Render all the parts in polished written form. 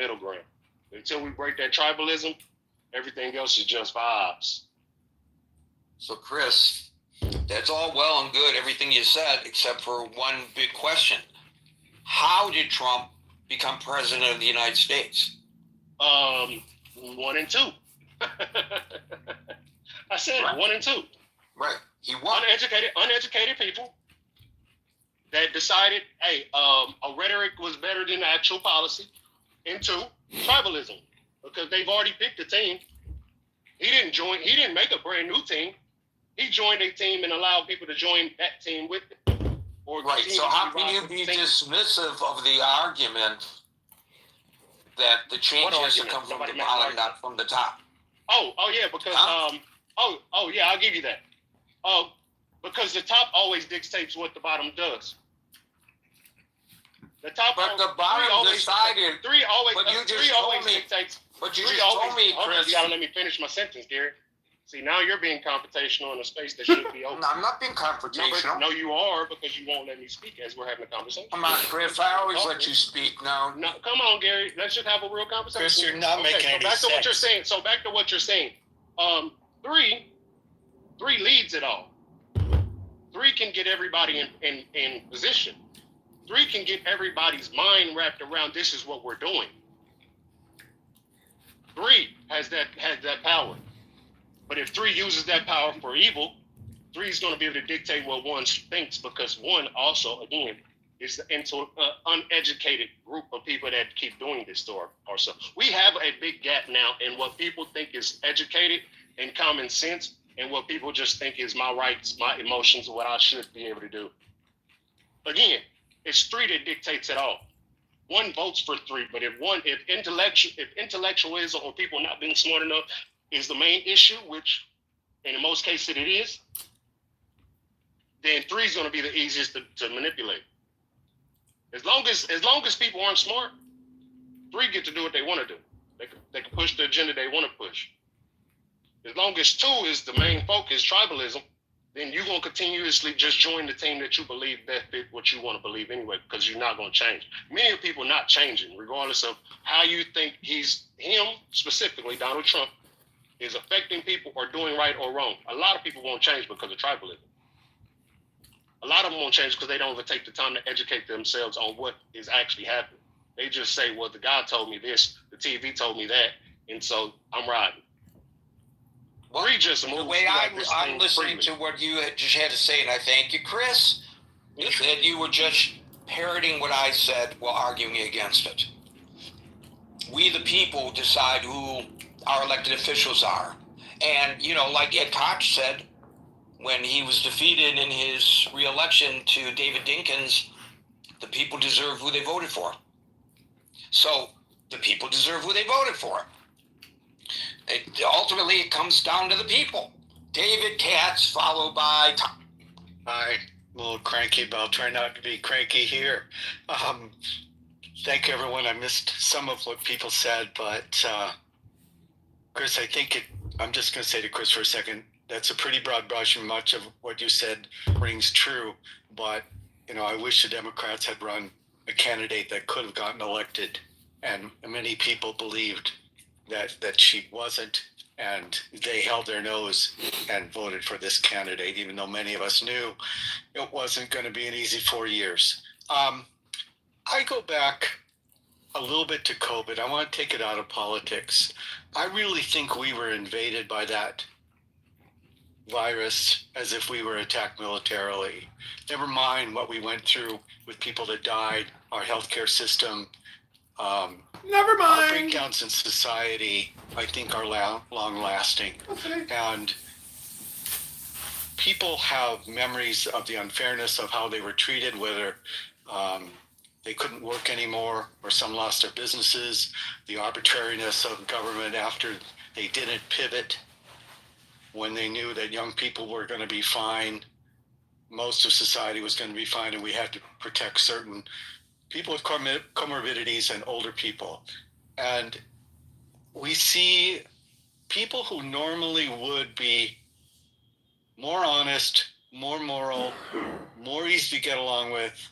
middle ground. Until we break that tribalism, everything else is just vibes. So, Chris, that's all well and good, everything you said, except for one big question. How did Trump become president of the United States? 1 and 2. I said right. 1 and 2. Right. He won. Uneducated people that decided, hey, a rhetoric was better than actual policy. And 2, tribalism, because they've already picked a team. He didn't make a brand new team. He joined a team and allowed people to join that team with him. Right. So how can you be dismissive of the argument that the changes should come from the bottom, not from the top? Oh yeah, because yeah, I'll give you that. Because the top always dictates what the bottom does. The top, but the bottom decided. Three always dictates. But you just told me, Chris. You gotta let me finish my sentence, Gary. See, now you're being confrontational in a space that should be open. No, I'm not being confrontational. No, you are, because you won't let me speak as we're having a conversation. Come on, Chris. I always let you speak. No, come on, Gary. Let's just have a real conversation. Chris, you're not making any sense. To what you're saying. So back to what you're saying. 3 leads it all. 3 can get everybody in position. 3 can get everybody's mind wrapped around this is what we're doing. 3 has that power. But if 3 uses that power for evil, 3 is going to be able to dictate what 1 thinks, because 1 also, again, is into an uneducated group of people that keep doing this to ourselves. We have a big gap now in what people think is educated and common sense, and what people just think is my rights, my emotions, what I should be able to do. Again, it's 3 that dictates it all. 1 votes for 3, but if intellectualism or people not being smart enough is the main issue, which in most cases it is, then 3 is going to be the easiest to manipulate. As long as people aren't smart, 3 get to do what they want to do. They can push the agenda they want to push. As long as 2 is the main focus, tribalism, then you're going to continuously just join the team that you believe that fit what you want to believe anyway, because you're not going to change. Many people not changing, regardless of how you think him specifically, Donald Trump, is affecting people or doing right or wrong. A lot of people won't change because of tribalism. A lot of them won't change because they don't even take the time to educate themselves on what is actually happening. They just say, well, the guy told me this, the TV told me that, and so I'm riding. Well, the way I'm listening to what you just had to say, and I thank you, Chris, is that you were just parroting what I said while arguing against it. We, the people, decide who our elected officials are. And, like Ed Koch said, when he was defeated in his re-election to David Dinkins, the people deserve who they voted for. So the people deserve who they voted for. Ultimately, it comes down to the people. David Katz, followed by Tom. Hi, a little cranky, but I'll try not to be cranky here. Thank you, everyone. I missed some of what people said, but Chris, I'm just going to say to Chris for a second, that's a pretty broad brush, and much of what you said rings true. But, I wish the Democrats had run a candidate that could have gotten elected, and many people believed that she wasn't, and they held their nose and voted for this candidate, even though many of us knew it wasn't going to be an easy 4 years. I go back a little bit to COVID. I want to take it out of politics. I really think we were invaded by that virus as if we were attacked militarily. Never mind what we went through with people that died, our healthcare system. Never mind. Breakdowns in society, I think, are long-lasting. Okay. And people have memories of the unfairness of how they were treated, whether they couldn't work anymore or some lost their businesses, the arbitrariness of government after they didn't pivot when they knew that young people were going to be fine, most of society was going to be fine, and we had to protect certain people with comorbidities and older people. And we see people who normally would be more honest, more moral, more easy to get along with,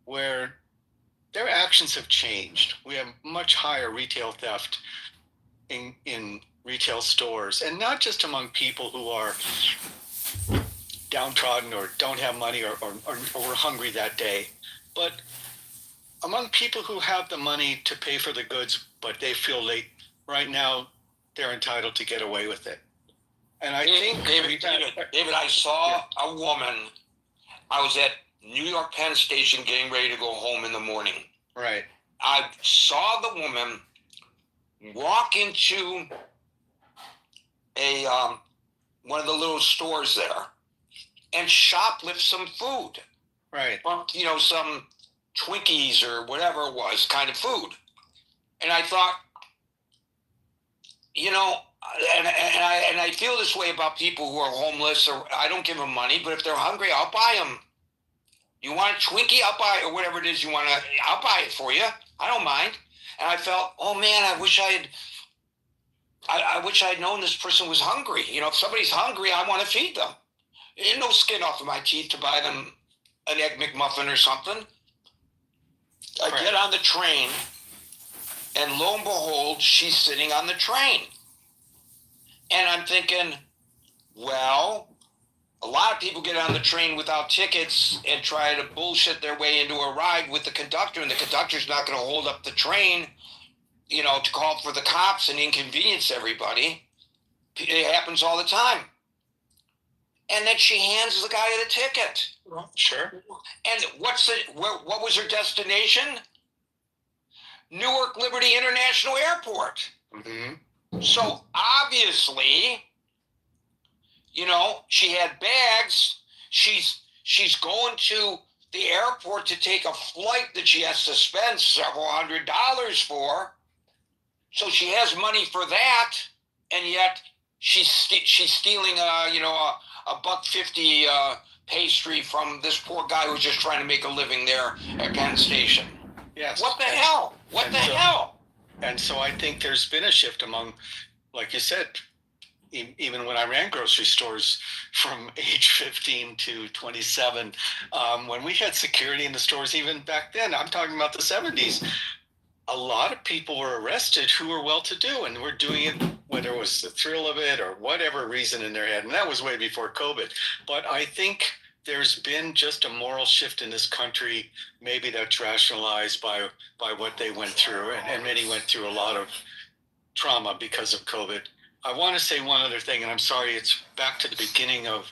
where their actions have changed. We have much higher retail theft in retail stores, and not just among people who are downtrodden or don't have money or were hungry that day, but among people who have the money to pay for the goods, but they feel right now they're entitled to get away with it. And I think David, I saw a woman. I was at New York Penn Station getting ready to go home in the morning. Right. I saw the woman walk into a one of the little stores there and shoplift some food. Right. Some Twinkies or whatever it was, kind of food. And I thought, and I feel this way about people who are homeless, or I don't give them money, but if they're hungry, I'll buy them. You want a Twinkie? I'll buy it, or whatever it is you want to, I'll buy it for you. I don't mind. And I felt, oh man, I wish I'd known this person was hungry. If somebody's hungry, I want to feed them. There's no skin off of my teeth to buy them an Egg McMuffin or something. I get on the train, and lo and behold, she's sitting on the train. And I'm thinking, well, a lot of people get on the train without tickets and try to bullshit their way into a ride with the conductor, and the conductor's not going to hold up the train, to call for the cops and inconvenience everybody. It happens all the time. And then she hands the guy the ticket. Sure. And what was her destination? Newark Liberty International Airport. Mm-hmm. So obviously, she had bags. She's going to the airport to take a flight that she has to spend several $100s for. So she has money for that, and yet she's stealing a $1.50 pastry from this poor guy who's just trying to make a living there at Penn Station. Yes. What the hell? What the hell? And so I think there's been a shift among, like you said, even when I ran grocery stores from age 15 to 27, when we had security in the stores, even back then, I'm talking about the 70s, a lot of people were arrested who were well-to-do and were doing it, whether it was the thrill of it or whatever reason in their head. And that was way before COVID. But I think there's been just a moral shift in this country, maybe that's rationalized by what they went through. And many went through a lot of trauma because of COVID. I want to say one other thing, and I'm sorry, it's back to the beginning of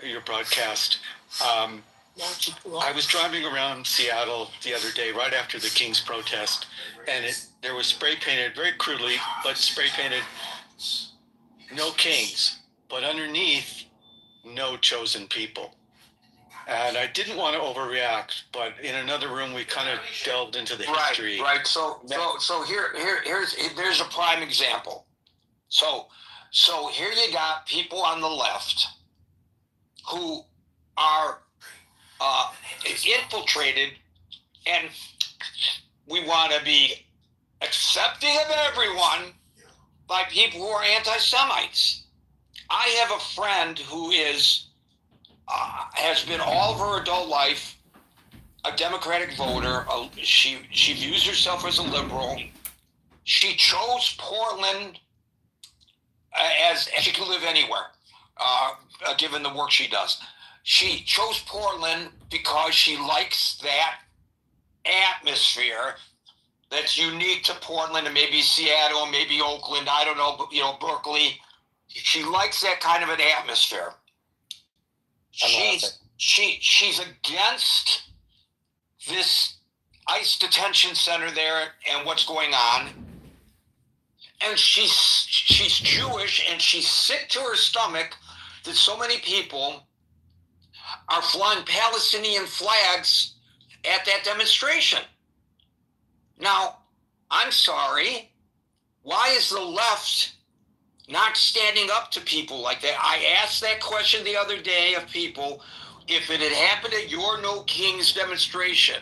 your broadcast. I was driving around Seattle the other day, right after the King's protest, and there was spray painted, very crudely, but spray painted, no kings, but underneath, no chosen people. And I didn't want to overreact, but in another room, we kind of delved into the history. Right. So here's a prime example. So here you got people on the left who are infiltrated, and we want to be accepting of everyone by people who are anti-Semites. I have a friend who has been all of her adult life a Democratic voter. She views herself as a liberal. She chose Portland as she can live anywhere, given the work she does. She chose Portland because she likes that atmosphere that's unique to Portland and maybe Seattle, maybe Oakland, I don't know, but Berkeley. She likes that kind of an atmosphere. She's against this ICE detention center there and what's going on. And she's Jewish, and she's sick to her stomach that so many people are flying Palestinian flags at that demonstration. Now, I'm sorry, why is the left not standing up to people like that? I asked that question the other day of people, if it had happened at your No Kings demonstration,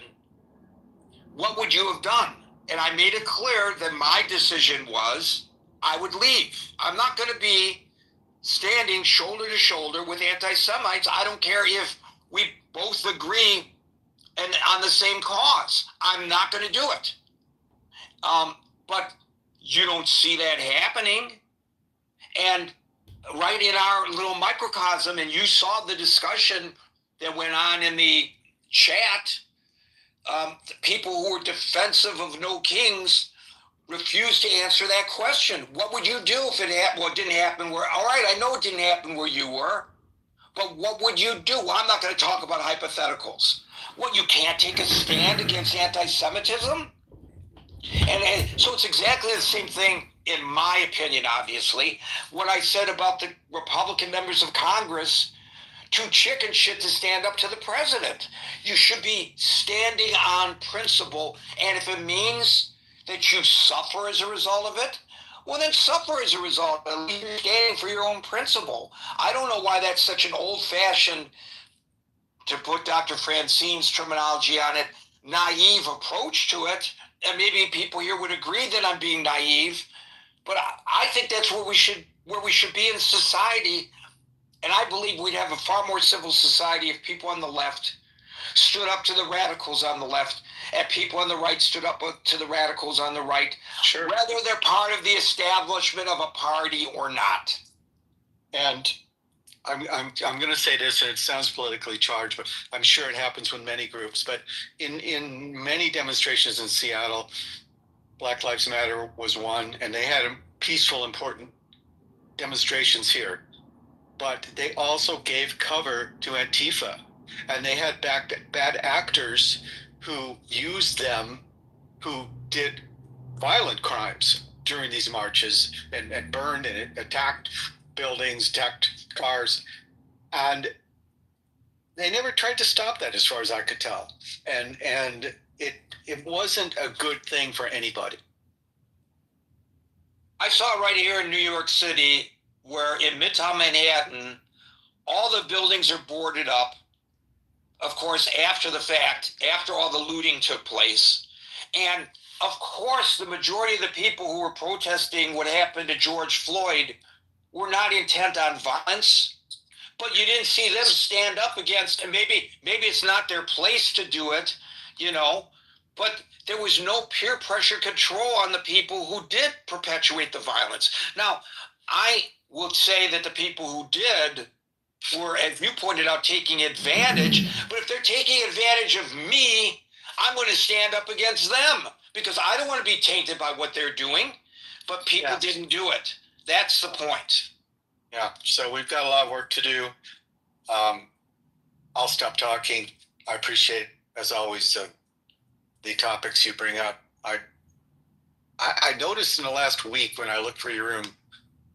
what would you have done? And I made it clear that my decision was I would leave. I'm not going to be standing shoulder to shoulder with anti-Semites. I don't care if we both agree and on the same cause. I'm not going to do it. But you don't see that happening. And right in our little microcosm, and you saw the discussion that went on in the chat, people who were defensive of no kings refused to answer that question. What would you do if it happened? Well, it didn't happen where, all right, I know it didn't happen where you were, but what would you do? Well, I'm not going to talk about hypotheticals. What, you can't take a stand against anti-Semitism? And so it's exactly the same thing, in my opinion, obviously, what I said about the Republican members of Congress, too chicken shit to stand up to the president. You should be standing on principle, and if it means that you suffer as a result of it, well, then suffer as a result of standing for your own principle. I don't know why that's such an old-fashioned, to put Dr. Francine's terminology on it, naive approach to it. And maybe people here would agree that I'm being naive, but I think that's where we should be in society. And I believe we'd have a far more civil society if people on the left stood up to the radicals on the left, and people on the right stood up to the radicals on the right, Sure. whether they're part of the establishment of a party or not. And I'm going to say this, and it sounds politically charged, but I'm sure it happens with many groups. But in many demonstrations in Seattle, Black Lives Matter was one, and they had peaceful, important demonstrations here. But they also gave cover to Antifa, and they had bad actors who used them, who did violent crimes during these marches and burned and attacked buildings, attacked cars, and they never tried to stop that, as far as I could tell. And it wasn't a good thing for anybody. I saw right here in New York City, where in Midtown Manhattan, all the buildings are boarded up. Of course, after the fact, after all the looting took place. And of course, the majority of the people who were protesting what happened to George Floyd were not intent on violence, but you didn't see them stand up against, and maybe it's not their place to do it, but there was no peer pressure control on the people who did perpetuate the violence. Now, I will say that the people who did were, as you pointed out, taking advantage, but if they're taking advantage of me, I'm going to stand up against them, because I don't want to be tainted by what they're doing, but people didn't do it. That's the point. Yeah, so we've got a lot of work to do. I'll stop talking. I appreciate, as always, the topics you bring up. I noticed in the last week when I looked for your room,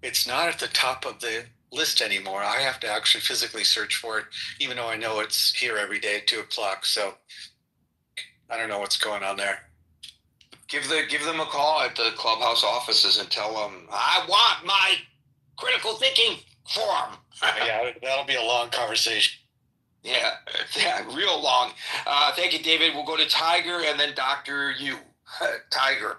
it's not at the top of the list anymore. I have to actually physically search for it, even though I know it's here every day at 2:00. So I don't know what's going on there. Give them a call at the clubhouse offices and tell them, I want my critical thinking forum. Yeah, that'll be a long conversation. Yeah, real long. Thank you, David. We'll go to Tiger and then Dr. Yu. Tiger.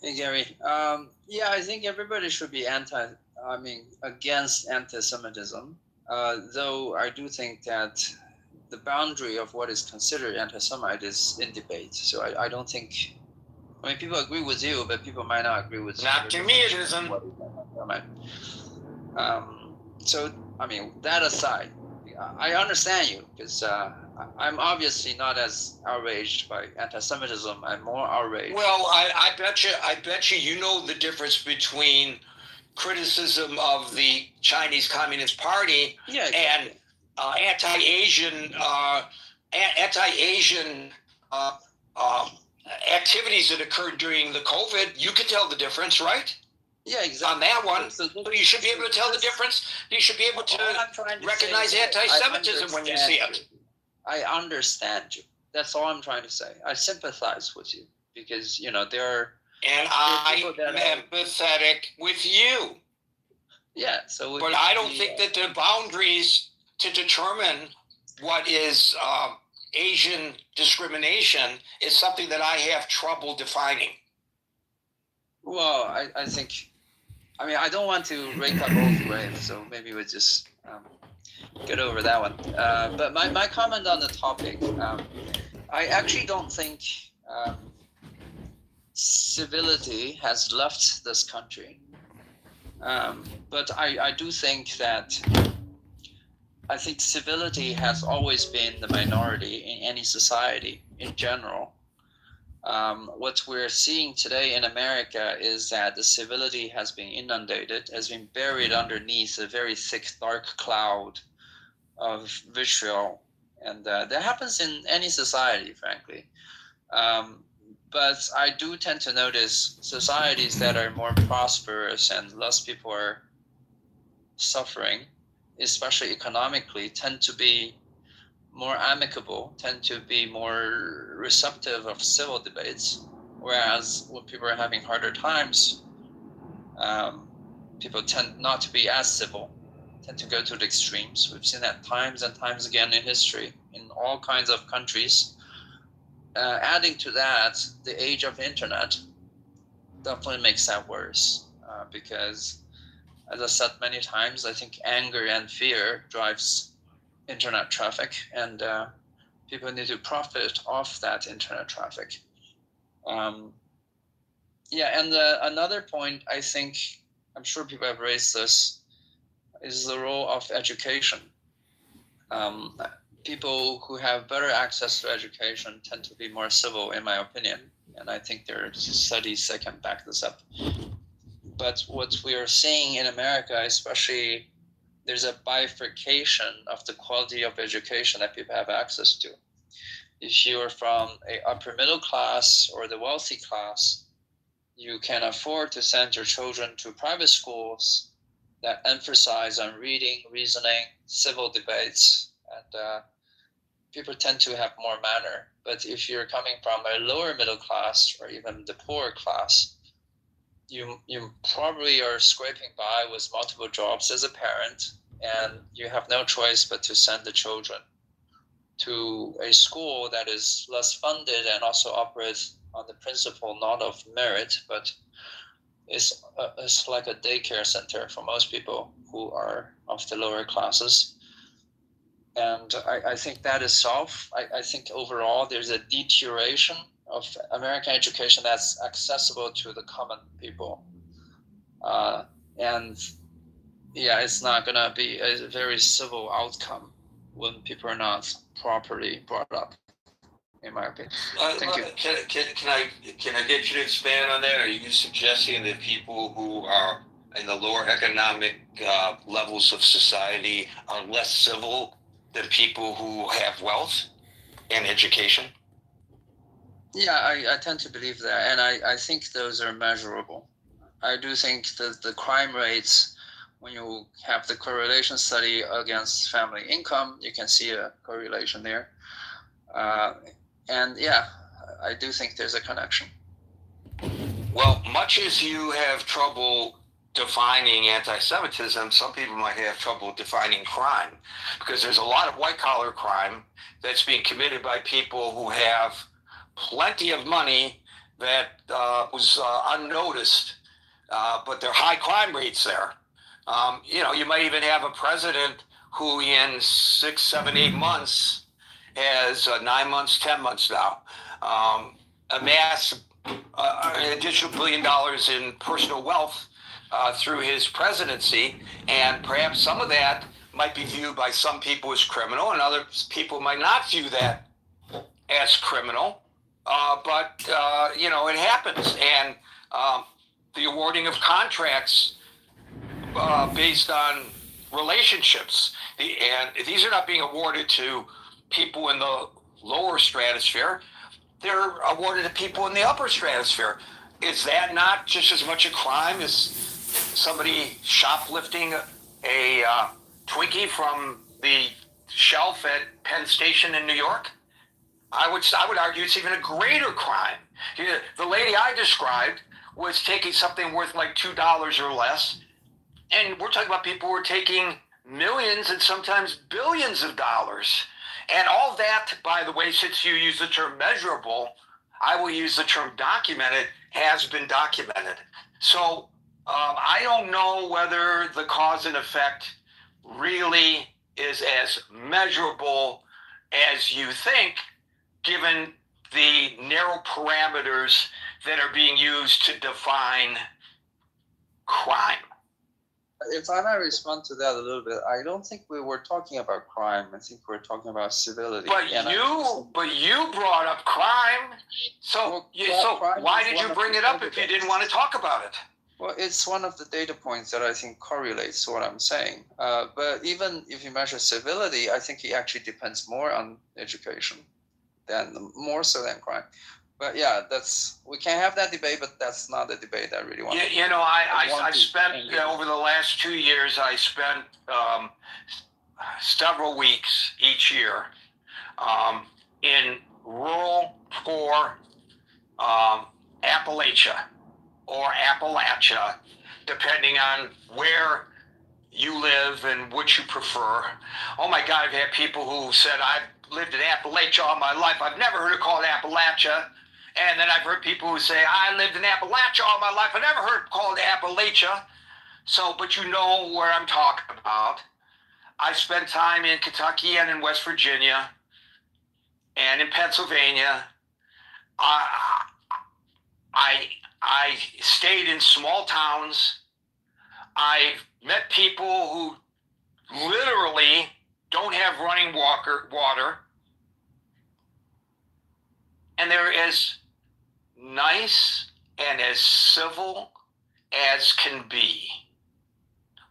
Hey, Gary. I think everybody should be against anti-Semitism, though I do think that the boundary of what is considered anti-Semite is in debate. So I don't think, people agree with you, but people might not agree with you. Not to me, it isn't. That aside, I understand you, because I'm obviously not as outraged by anti-Semitism. I'm more outraged. Well, I bet you you know the difference between criticism of the Chinese Communist Party and anti-Asian activities that occurred during the COVID. You could tell the difference, right? Yeah, exactly. On that one, so you should be able to tell the difference. You should be able to recognize anti-Semitism when you see it. I understand you. That's all I'm trying to say. I sympathize with you, because there are. And I'm empathetic with you. Yeah. So. But I don't think that the boundaries to determine what is Asian discrimination is something that I have trouble defining. Well, I think, I don't want to rake up old graves, so maybe we just get over that one. But my comment on the topic, I actually don't think civility has left this country. But I do think that I think civility has always been the minority in any society in general. What we're seeing today in America is that the civility has been inundated, has been buried underneath a very thick, dark cloud of vitriol. And that happens in any society, frankly. But I do tend to notice societies that are more prosperous and less people are suffering, especially economically, tend to be more amicable, tend to be more receptive of civil debates. Whereas when people are having harder times, people tend not to be as civil, tend to go to the extremes. We've seen that times and times again in history, in all kinds of countries. Adding to that, the age of the internet definitely makes that worse, because, as I said many times, I think anger and fear drives internet traffic, and people need to profit off that internet traffic. Another point, I think, I'm sure people have raised this, is the role of education. People who have better access to education tend to be more civil, in my opinion, and I think there are studies that can back this up. But what we are seeing in America, especially, there's a bifurcation of the quality of education that people have access to. If you are from a upper middle class or the wealthy class, you can afford to send your children to private schools that emphasize on reading, reasoning, civil debates, and people tend to have more manner. But if you're coming from a lower middle class or even the poorer class, you probably are scraping by with multiple jobs as a parent, and you have no choice but to send the children to a school that is less funded and also operates on the principle not of merit, but is like a daycare center for most people who are of the lower classes. And I think that is solved. I think overall there's a deterioration of American education that's accessible to the common people. It's not going to be a very civil outcome when people are not properly brought up, in my opinion. Thank you. Can I get you to expand on that? Are you suggesting that people who are in the lower economic levels of society are less civil than people who have wealth and education? Yeah, I tend to believe that, and I think those are measurable. I do think that the crime rates, when you have the correlation study against family income, you can see a correlation there. I do think there's a connection. Well, much as you have trouble defining anti-Semitism, some people might have trouble defining crime, because there's a lot of white-collar crime that's being committed by people who have plenty of money that was unnoticed, but there are high crime rates there. You might even have a president who in 6, 7, 8 months has 9 months, 10 months now, amassed an additional $1 billion in personal wealth through his presidency, and perhaps some of that might be viewed by some people as criminal, and other people might not view that as criminal. But it happens, and the awarding of contracts based on relationships, and these are not being awarded to people in the lower stratosphere. They're awarded to people in the upper stratosphere. Is that not just as much a crime as somebody shoplifting a Twinkie from the shelf at Penn Station in New York? I would argue it's even a greater crime. The lady I described was taking something worth like $2 or less, and we're talking about people who are taking millions and sometimes billions of dollars. And all that, by the way, since you use the term measurable, I will use the term documented, has been documented. So I don't know whether the cause and effect really is as measurable as you think, given the narrow parameters that are being used to define crime. If I might respond to that a little bit, I don't think we were talking about crime. I think we're talking about civility. But you brought up crime. So crime why did you bring it up if you didn't want to talk about it? Well, it's one of the data points that I think correlates to what I'm saying. But even if you measure civility, I think it actually depends more on education more so than crime. But yeah, we can have that debate, but that's not the debate I really want. I spent over the last 2 years. I spent several weeks each year in rural, poor Appalachia or Appalachia, depending on where you live and what you prefer. Oh my God, I've had people who said, I've lived in Appalachia all my life. I've never heard it called Appalachia. And then I've heard people who say, I lived in Appalachia all my life. I never heard it called Appalachia. So, but you know where I'm talking about. I spent time in Kentucky and in West Virginia and in Pennsylvania. I stayed in small towns. I've met people who literally don't have running water. And they're as nice and as civil as can be.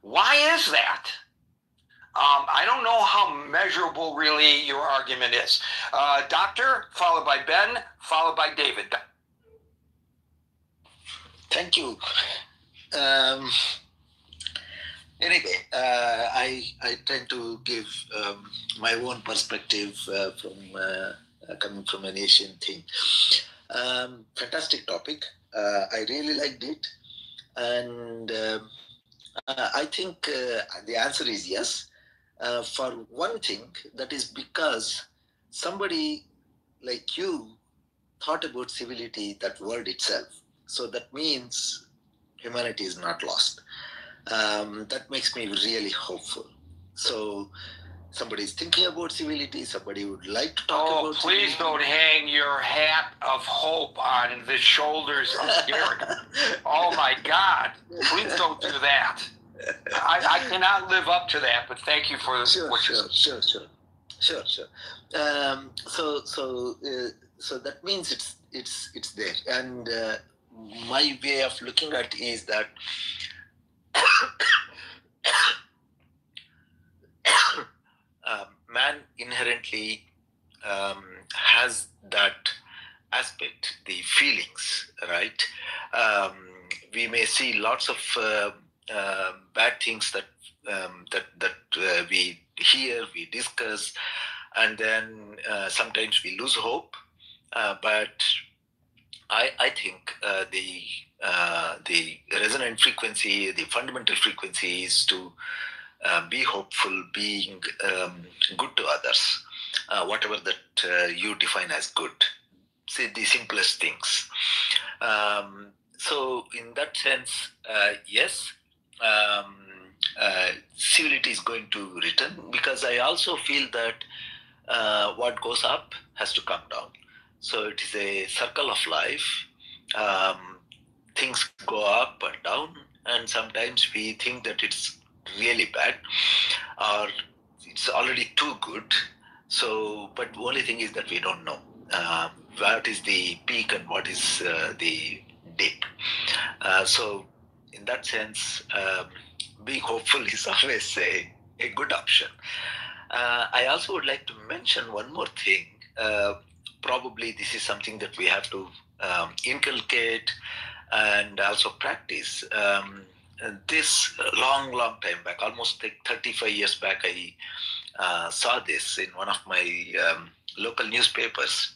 Why is that? I don't know how measurable really your argument is. Doctor, followed by Ben, followed by David. Thank you. Anyway, I tend to give my own perspective from coming from an Asian thing. Fantastic topic. I really liked it. And I think the answer is yes. For one thing, that is because somebody like you thought about civility, that word itself. So that means humanity is not lost. That makes me really hopeful. So somebody is thinking about civility, somebody would like to talk about please civility. Don't hang your hat of hope on the shoulders of Derek. Oh my God, please don't do that. I cannot live up to that, but thank you for what you said. Sure. So that means it's there. And my way of looking at it is that man inherently has that aspect, the feelings, right? We may see lots of bad things that we hear, we discuss, and then sometimes we lose hope. But I think the resonant frequency, the fundamental frequency is to be hopeful, being good to others, whatever that you define as good. Say the simplest things. So in that sense, yes, civility is going to return, because I also feel that what goes up has to come down. So it is a circle of life. Things go up and down, and sometimes we think that it's really bad or it's already too good. So, but the only thing is that we don't know what is the peak and what is the dip. So in that sense, being hopeful is always a good option. I also would like to mention one more thing. Probably this is something that we have to inculcate and also practice. This long time back, almost like 35 years back, I saw this in one of my local newspapers.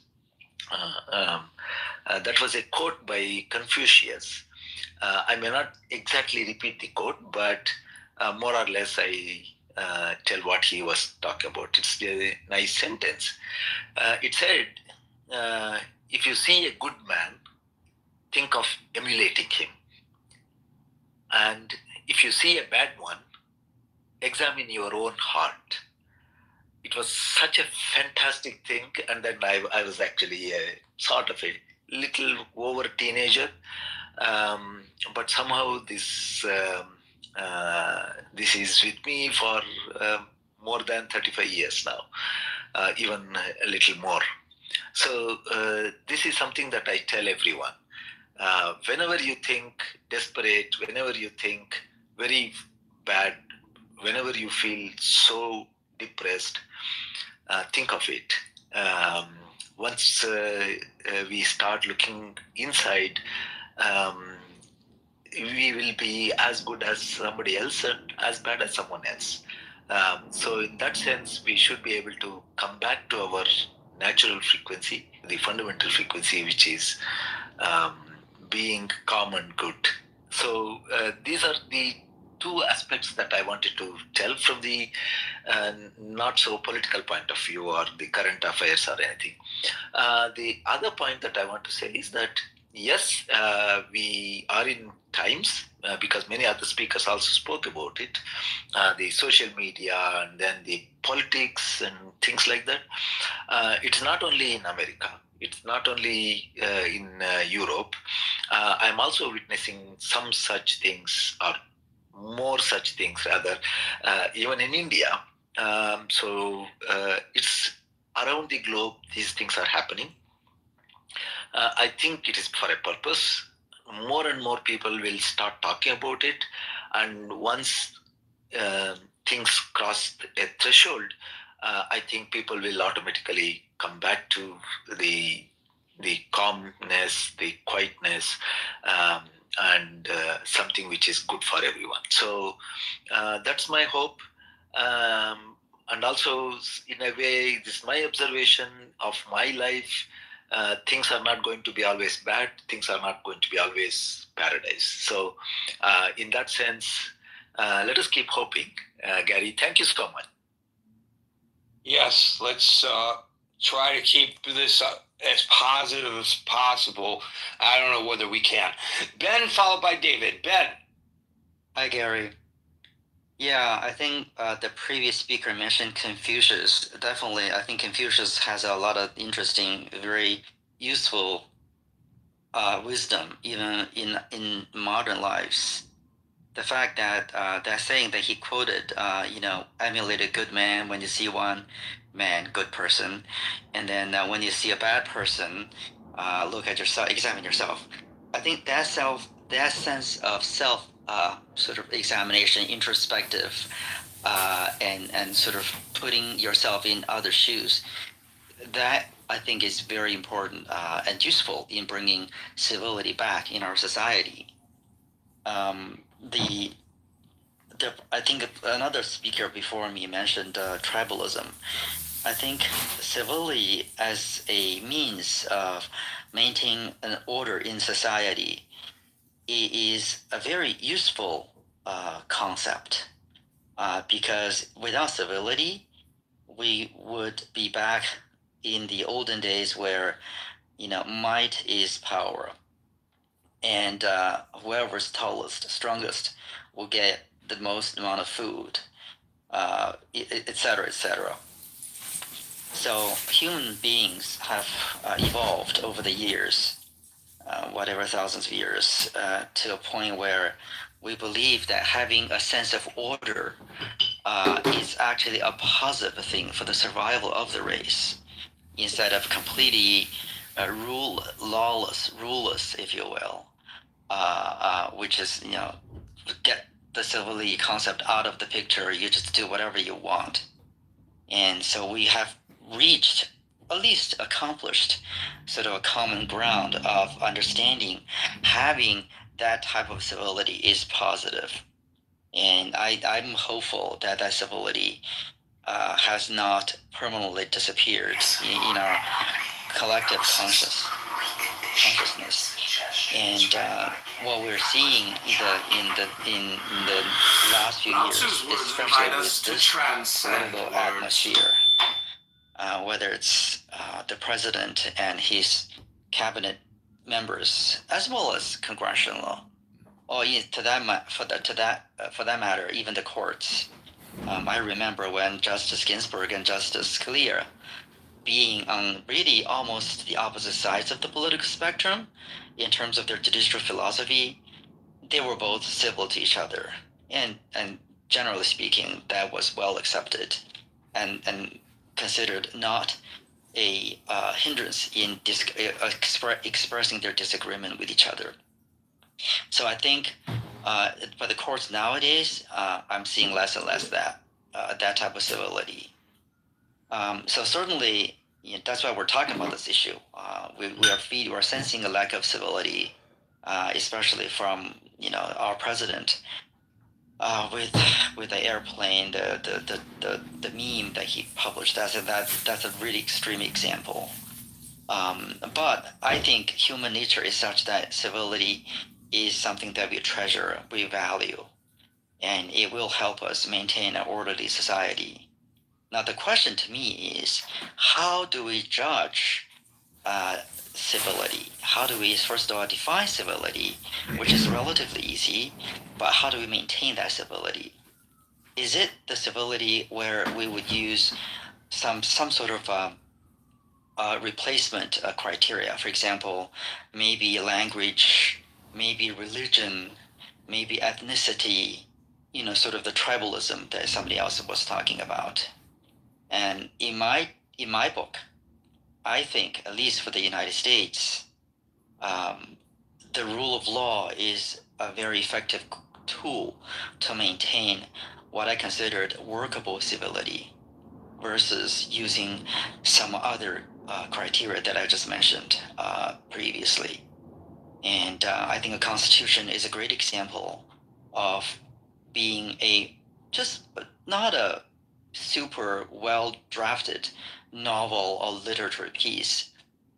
That was a quote by Confucius. I may not exactly repeat the quote, but more or less I tell what he was talking about. It's a nice sentence. It said, if you see a good man, think of emulating him. And if you see a bad one, examine your own heart it was such a fantastic thing. And then I was actually sort of a little over teenager, but somehow this is with me for more than 35 years now, even a little more. So this is something that I tell everyone. Whenever you think desperate, whenever you think very bad, whenever you feel so depressed, think of it. Once we start looking inside, we will be as good as somebody else and as bad as someone else. So in that sense, we should be able to come back to our natural frequency, the fundamental frequency, which is being calm and good. So these are the two aspects that I wanted to tell from the not so political point of view or the current affairs or anything. The other point that I want to say is that yes, we are in times, because many other speakers also spoke about it, the social media and then the politics and things like that. It's not only in America, it's not only in Europe. I'm also witnessing some such things, or more such things rather, even in India. So it's around the globe, these things are happening. I think it is for a purpose. More and more people will start talking about it, and once things cross a threshold, I think people will automatically come back to the calmness, the quietness, and something which is good for everyone. So that's my hope. And also, in a way, this is my observation of my life. Things are not going to be always bad. Things are not going to be always paradise. So in that sense, let us keep hoping. Gary, thank you so much. Yes, let's try to keep this as positive as possible. I don't know whether we can. Ben, followed by David. Ben. Hi, Gary. Yeah, I think the previous speaker mentioned Confucius. Definitely, I think Confucius has a lot of interesting, very useful wisdom, even in modern lives. The fact that that saying that he quoted, emulate a good man when you see one man, good person, and then when you see a bad person, look at yourself, examine yourself. I think that sense of self sort of examination, introspective, and sort of putting yourself in other shoes, that I think is very important and useful in bringing civility back in our society. I think another speaker before me mentioned tribalism. I think civility as a means of maintaining an order in society is a very useful concept, because without civility, we would be back in the olden days where, might is power, and whoever's tallest, strongest, will get the most amount of food, etc., etc. So human beings have evolved over the years, whatever thousands of years, to a point where we believe that having a sense of order is actually a positive thing for the survival of the race, instead of completely ruleless, if you will, which is, get the civility concept out of the picture. You just do whatever you want. And so we have reached, at least accomplished, sort of a common ground of understanding having that type of civility is positive. And I'm hopeful that that civility has not permanently disappeared in our collective consciousness. And what we're seeing in the last few years, especially with this political atmosphere, whether it's the president and his cabinet members, as well as congressional, or for that matter, even the courts, I remember when Justice Ginsburg and Justice Scalia, being on really almost the opposite sides of the political spectrum in terms of their judicial philosophy, they were both civil to each other, and generally speaking, that was well accepted, and considered not a hindrance in expressing their disagreement with each other. So I think for the courts nowadays, I'm seeing less and less that type of civility. So certainly, that's why we're talking about this issue. We are sensing a lack of civility, especially from our president. With the airplane, the meme that he published, that's a really extreme example. But I think human nature is such that civility is something that we treasure, we value, and it will help us maintain an orderly society. Now, the question to me is, how do we judge civility? How do we, first of all, define civility, which is relatively easy, but how do we maintain that civility? Is it the civility where we would use some sort of replacement criteria? For example, maybe language, maybe religion, maybe ethnicity, sort of the tribalism that somebody else was talking about. And in my book, I think, at least for the United States, the rule of law is a very effective tool to maintain what I considered workable civility versus using some other criteria that I just mentioned previously. And I think a constitution is a great example of being not a super well drafted novel or literature piece,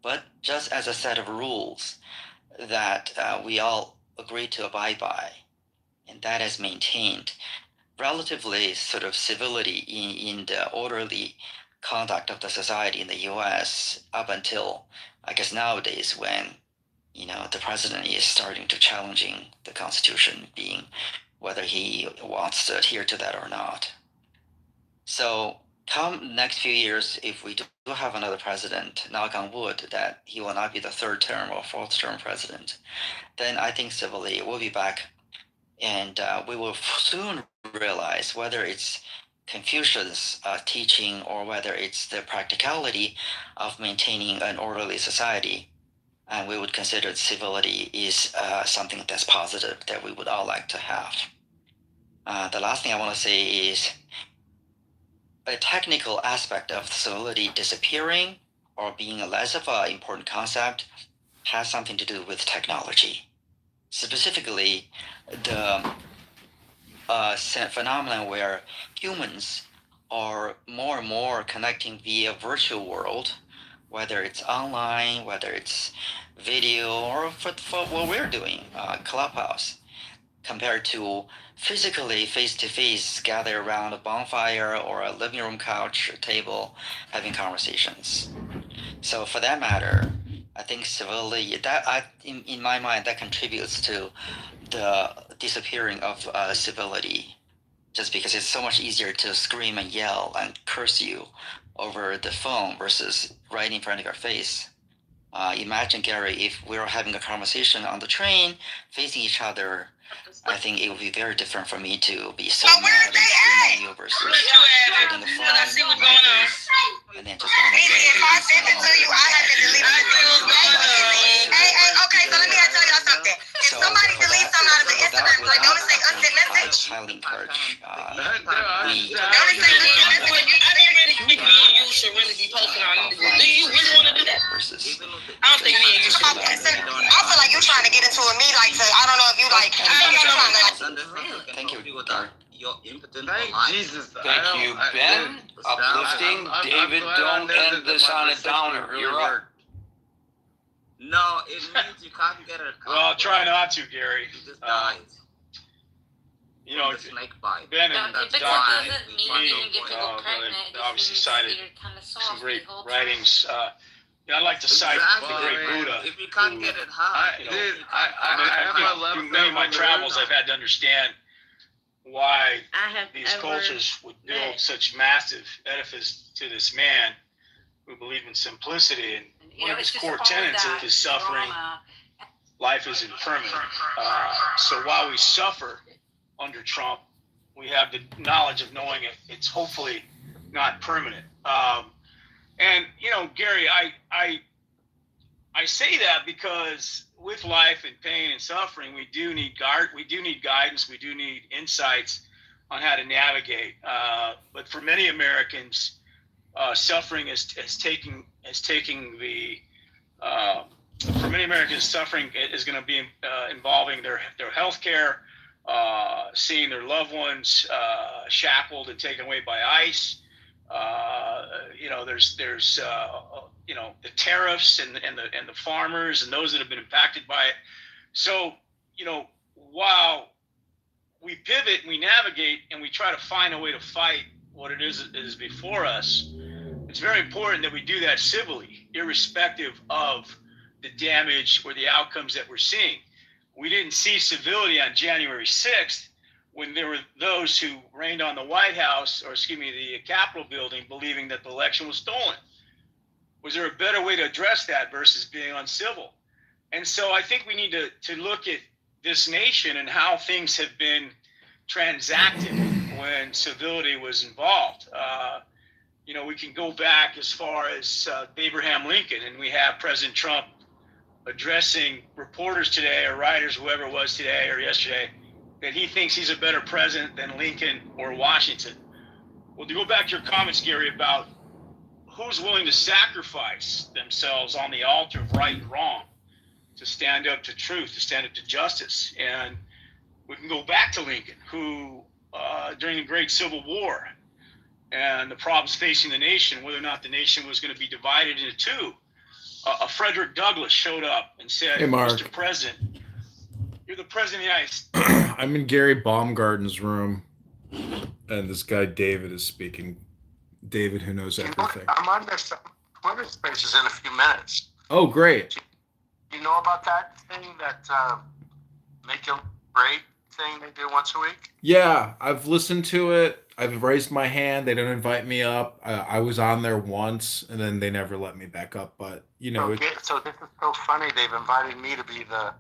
but just as a set of rules that we all agree to abide by, and that has maintained relatively sort of civility in the orderly conduct of the society in the U.S. up until, I guess, nowadays when the president is starting to challenging the Constitution, being whether he wants to adhere to that or not. So come next few years, if we do have another president, knock on wood, that he will not be the third term or fourth term president, then I think civility will be back. And we will soon realize whether it's Confucius' teaching or whether it's the practicality of maintaining an orderly society. And we would consider civility is something that's positive that we would all like to have. The last thing I want to say is a technical aspect of civility disappearing or being less of an important concept has something to do with technology. Specifically, the phenomenon where humans are more and more connecting via virtual world, whether it's online, whether it's video, or for what we're doing, Clubhouse, compared to physically face-to-face gather around a bonfire or a living room couch or table having conversations. So for that matter, I think civility, in my mind, that contributes to the disappearing of civility, just because it's so much easier to scream and yell and curse you over the phone versus right in front of your face. Imagine, Gary, if we were having a conversation on the train, facing each other, I think it would be very different for me to be so mad and scream at you versus holding the phone in my face and then just want to say, if I send it to you, I have to delete it. Okay, so let me tell y'all something. If somebody deletes something out of the Instagram, like don't say unsent message. Highly encourage. Don't say unsent message. I didn't really think me and you should really be posting on it. Do you really want to do that? Versus. I don't think me and you should do that. I feel like you trying to get into it. Me like to, I don't know if you like. Thank you. Thank Jesus. Thank you, Ben. Uplifting. David, don't end this on a downer. You're up. No, it means you can't get a car. Well, try not to, Gary. You just dies. You know, The snake bite. Ben But and if it Don doesn't mean you didn't get people pregnant, it just obviously means cited you're kind of some soft great the whole writings. I'd like to cite Exactly. the great Buddha. If you can't get it high, you know, you I can't- through many of my travels, I've had to understand why I have these ever cultures would build met. such massive edifice to this man who believed in simplicity. And one of his core tenets is suffering. Life isn't permanent. So while we suffer under Trump, we have the knowledge of knowing it's hopefully not permanent. And Gary, I say that because with life and pain and suffering, we do need guidance, we do need insights on how to navigate. But for many Americans, suffering is taking the for many Americans, suffering is going to be involving their health care, seeing their loved ones shackled and taken away by ICE. There's the tariffs and the farmers and those that have been impacted by it. So while we pivot and we navigate and we try to find a way to fight what it is before us, it's very important that we do that civilly, irrespective of the damage or the outcomes that we're seeing. We didn't see civility on January 6th when there were those who reigned on the White House, the Capitol building, believing that the election was stolen. Was there a better way to address that versus being uncivil? And so I think we need to look at this nation and how things have been transacted when civility was involved. We can go back as far as Abraham Lincoln, and we have President Trump addressing reporters today or writers, whoever it was today or yesterday, that he thinks he's a better president than Lincoln or Washington. Well, to go back to your comments, Gary, about who's willing to sacrifice themselves on the altar of right and wrong to stand up to truth, to stand up to justice. And we can go back to Lincoln, who during the Great Civil War and the problems facing the nation, whether or not the nation was going to be divided into two, Frederick Douglass showed up and said, "Hey, Mark, Mr. President, you're the president of the United States." I'm in Gary Baumgarten's room, and this guy David is speaking. David, who knows everything. I'm on this Twitter Spaces in a few minutes. Oh, great! You know about that thing that Make It Great thing they do once a week? Yeah, I've listened to it. I've raised my hand. They don't invite me up. I was on there once, and then they never let me back up. But so this is so funny. They've invited me to be the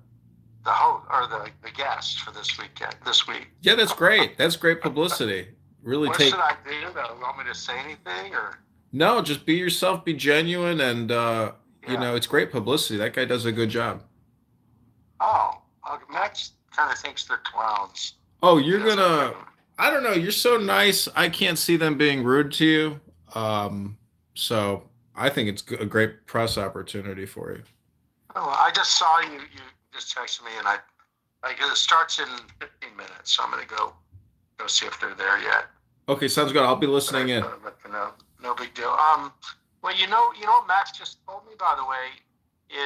host or the guest for this weekend. This week. Yeah, that's great. That's great publicity. Really what should I do though? You want me to say anything or? No, just be yourself. Be genuine, and it's great publicity. That guy does a good job. Oh, Max kind of thinks they're clowns. Oh, you're gonna. I don't know. You're so nice. I can't see them being rude to you. So I think it's a great press opportunity for you. Oh, I just saw you. You just texted me, and it starts in 15 minutes. So I'm gonna go see if they're there yet. Okay, sounds good. I'll be listening in. No big deal. Well, what Max just told me, by the way,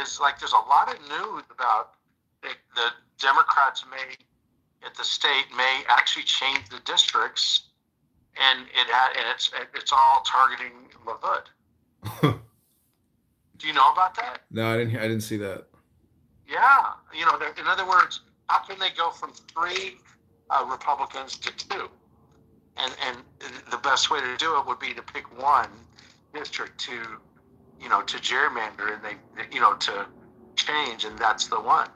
is there's a lot of news about the Democrats at the state may actually change the districts, and it's all targeting LaHood. Do you know about that? No, I didn't see that. Yeah, in other words, how can they go from 3 Republicans to 2? And the best way to do it would be to pick one district to gerrymander and to change, and that's the one.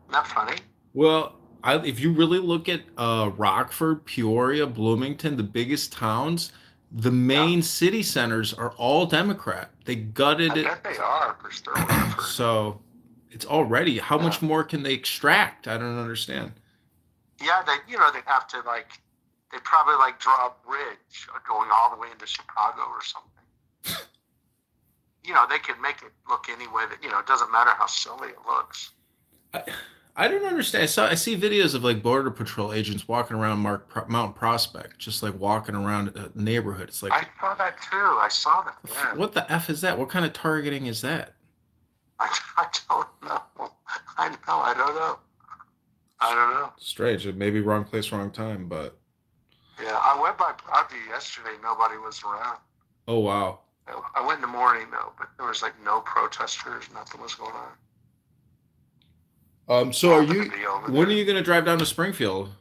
Isn't that funny? Well, if you really look at Rockford, Peoria, Bloomington, the biggest towns, the main city centers are all Democrat. They gutted it. I bet they are for sure. So it's already, how much more can they extract? I don't understand. Yeah, they have to they probably draw a bridge going all the way into Chicago or something. They could make it look any way that, it doesn't matter how silly it looks. I don't understand. I see videos of Border Patrol agents walking around Mount Prospect, just walking around a neighborhood. It's I saw that too. I saw that. Yeah. What the F is that? What kind of targeting is that? I don't know. I don't know. Strange. It may be wrong place, wrong time, but. Yeah, I went by Broadview yesterday. Nobody was around. Oh, wow. I went in the morning, though, but there was no protesters. Nothing was going on. So when are you going to drive down to Springfield?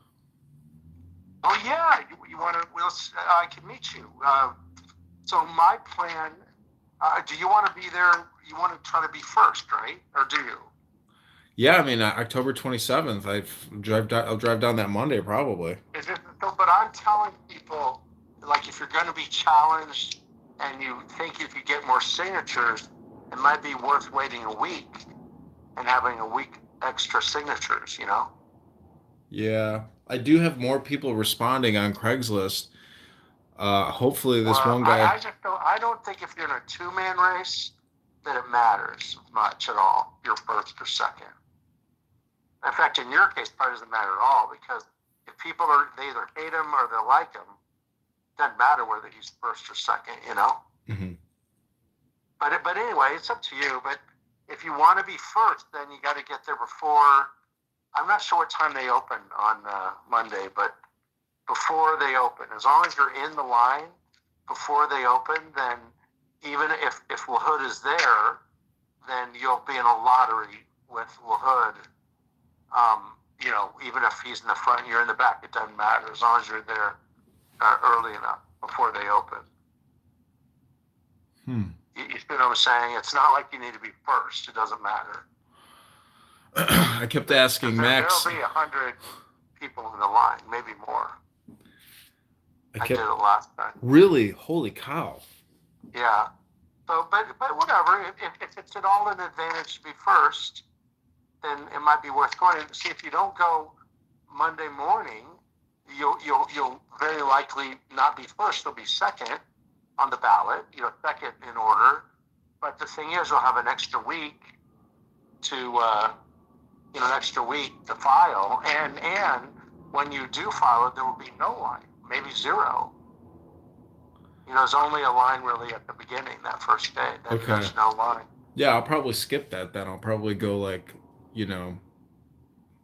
Oh yeah, you want to? I can meet you. So my plan. Do you want to be there? You want to try to be first, right? Or do you? Yeah, I mean October 27th. I'll drive down that Monday probably. Is it? But I'm telling people, like, if you're going to be challenged and you think if you get more signatures, it might be worth waiting a week and having a week extra signatures. You know? Yeah, I do have more people responding on Craigslist. Hopefully this one guy. I don't think if you're in a two-man race that it matters much at all. You're first or second. In fact, in your case, it probably doesn't matter at all because if people they either hate him or they like him, it doesn't matter whether he's first or second. You know. Mm-hmm. But anyway, it's up to you. But if you want to be first, then you got to get there before. I'm not sure what time they open on Monday, but before they open, as long as you're in the line before they open, then even if LaHood is there, then you'll be in a lottery with LaHood. You know, even if he's in the front, you're in the back. It doesn't matter as long as you're there early enough before they open. You see what I'm saying? It's not like you need to be first. It doesn't matter. I kept asking Max. There'll be 100 people in the line, maybe more. I did it last time. Really? Holy cow! Yeah. So, but whatever. If it's at all an advantage to be first, then it might be worth going. And see, if you don't go Monday morning, you'll very likely not be first. You'll be second on the ballot. You know, second in order. But the thing is, you'll have an extra week to file, and when you do file it, there will be no line, maybe zero. You know, there's only a line really at the beginning, that first day. Then there's no line. Yeah, I'll probably skip that then. I'll probably go like, you know,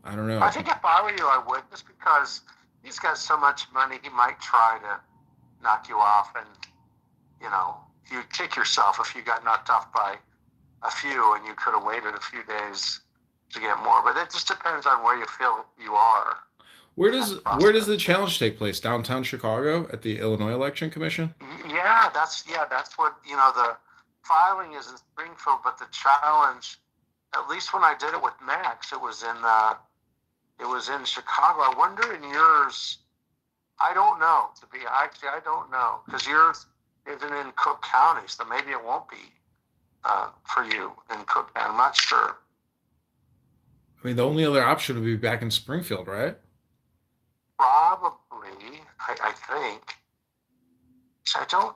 I don't know. I think if I were you, I would, just because he's got so much money, he might try to knock you off, and, you know, you'd kick yourself if you got knocked off by a few and you could have waited a few days to get more. But it just depends on where you feel you are. Where does the challenge take place? Downtown Chicago at the Illinois Election Commission? Yeah, that's what, you know, the filing is in Springfield, but the challenge, at least when I did it with Max, it was in Chicago. I wonder in yours, I don't know, I don't know, because yours isn't in Cook County, so maybe it won't be for you in Cook County. I'm not sure. I mean, the only other option would be back in Springfield, right? Probably, I think. So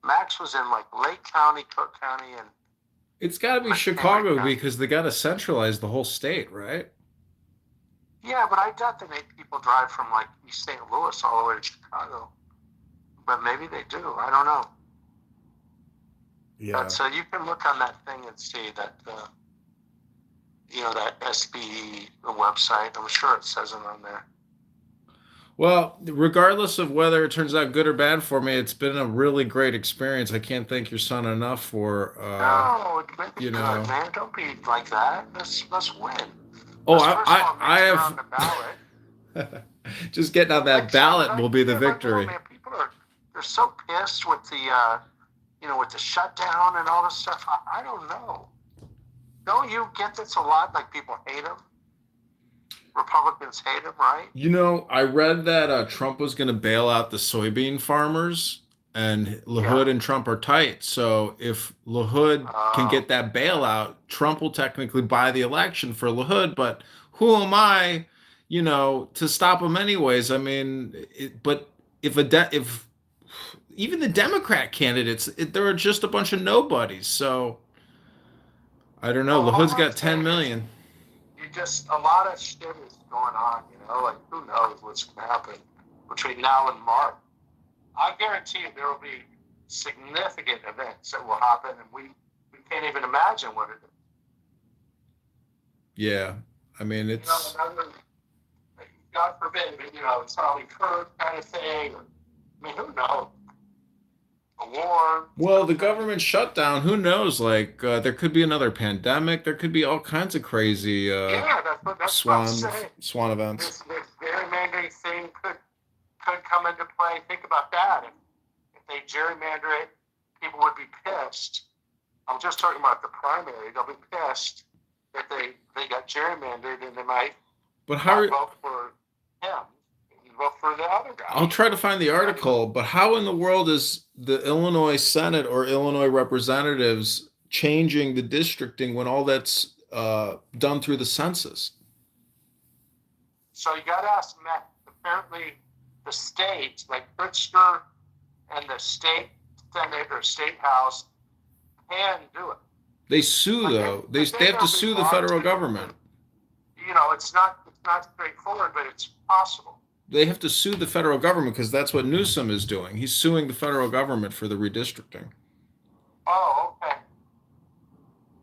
Max was in like Lake County, Cook County, and it's got to be Chicago because they got to centralize the whole state, right? Yeah, but I doubt they make people drive from like East St. Louis all the way to Chicago. But maybe they do. I don't know. Yeah. But so you can look on that thing and see that, you know, that SBE website. I'm sure it says it on there. Well, regardless of whether it turns out good or bad for me, it's been a really great experience. I can't thank your son enough for, no, you know, good, man. Don't be like that. Let's win. Oh, I have. On the ballot. Just getting on that ballot will be the victory. Man, people they're so pissed with the, you know, with the shutdown and all this stuff. I don't know. Don't you get this a lot? Like people hate him. Republicans hate him, right? You know, I read that Trump was going to bail out the soybean farmers, and LaHood and Trump are tight. So if LaHood can get that bailout, Trump will technically buy the election for LaHood. But who am I, you know, to stop him anyways? I mean, but if even the Democrat candidates, there are just a bunch of nobodies. So I don't know. LaHood's got 10 million. Just a lot of shit is going on, you know, like who knows what's going to happen between now and March. I guarantee you there will be significant events that will happen, and we can't even imagine what it is. Yeah, I mean, it's... You know, God forbid, you know, it's probably curve kind of thing. I mean, who knows? A war. Well, the government shutdown, who knows? Like, there could be another pandemic. There could be all kinds of crazy that's swan events. This very mandated gerrymandering thing could come into play. Think about that. If they gerrymander it, people would be pissed. I'm just talking about the primary. They'll be pissed that they got gerrymandered, and they might But how vote for him and vote for the other guy. I'll try to find the article, but how in the world is the Illinois Senate or Illinois representatives changing the districting when all that's done through the census? So you got to ask Matt. Apparently, the state, like Pritzker and the state Senate or state House, can do it. They sue though. They have to sue the federal government. You know, it's not straightforward, but it's possible. They have to sue the federal government because that's what Newsom is doing. He's suing the federal government for the redistricting. Oh, okay.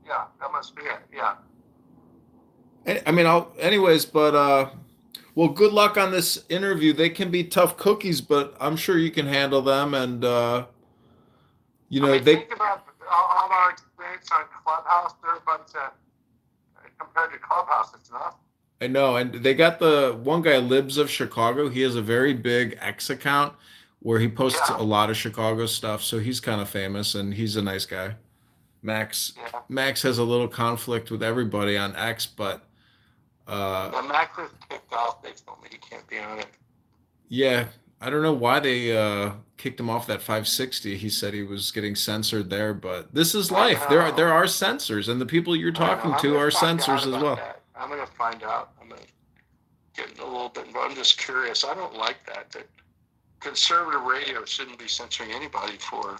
Yeah, that must be it. Yeah. I mean, well, good luck on this interview. They can be tough cookies, but I'm sure you can handle them. And think about all our experience on Clubhouse. But compared to Clubhouse, it's nothing. I know, and they got the one guy, Libs of Chicago. He has a very big X account where he posts a lot of Chicago stuff, so he's kind of famous, and he's a nice guy. Max has a little conflict with everybody on X, but Max is kicked off. They told me he can't be on it. Yeah, I don't know why they kicked him off that 560. He said he was getting censored there, but this is life. There are censors, and the people you're talking to are censors as well. I'm going to find out. I'm going to get a little bit involved. I'm just curious. I don't like that conservative radio shouldn't be censoring anybody for